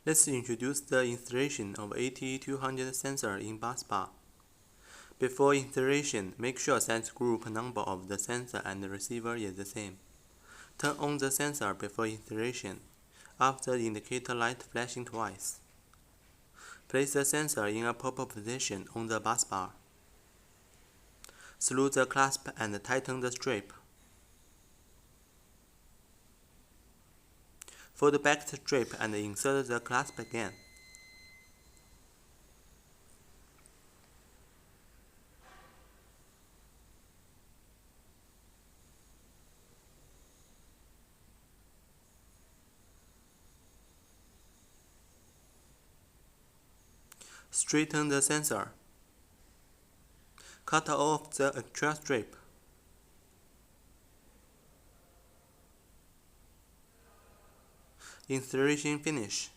Let's introduce the installation of ATE200 sensor in bus bar. Before installation, make sure that group number of the sensor and the receiver is the same. Turn on the sensor before installation, after the indicator light flashing twice. Place the sensor in a proper position on the bus bar. Screw the clasp and tighten the strap. Fold back the strap and insert the clasp again. Straighten the sensor. Cut off the extra strap. Installation finish.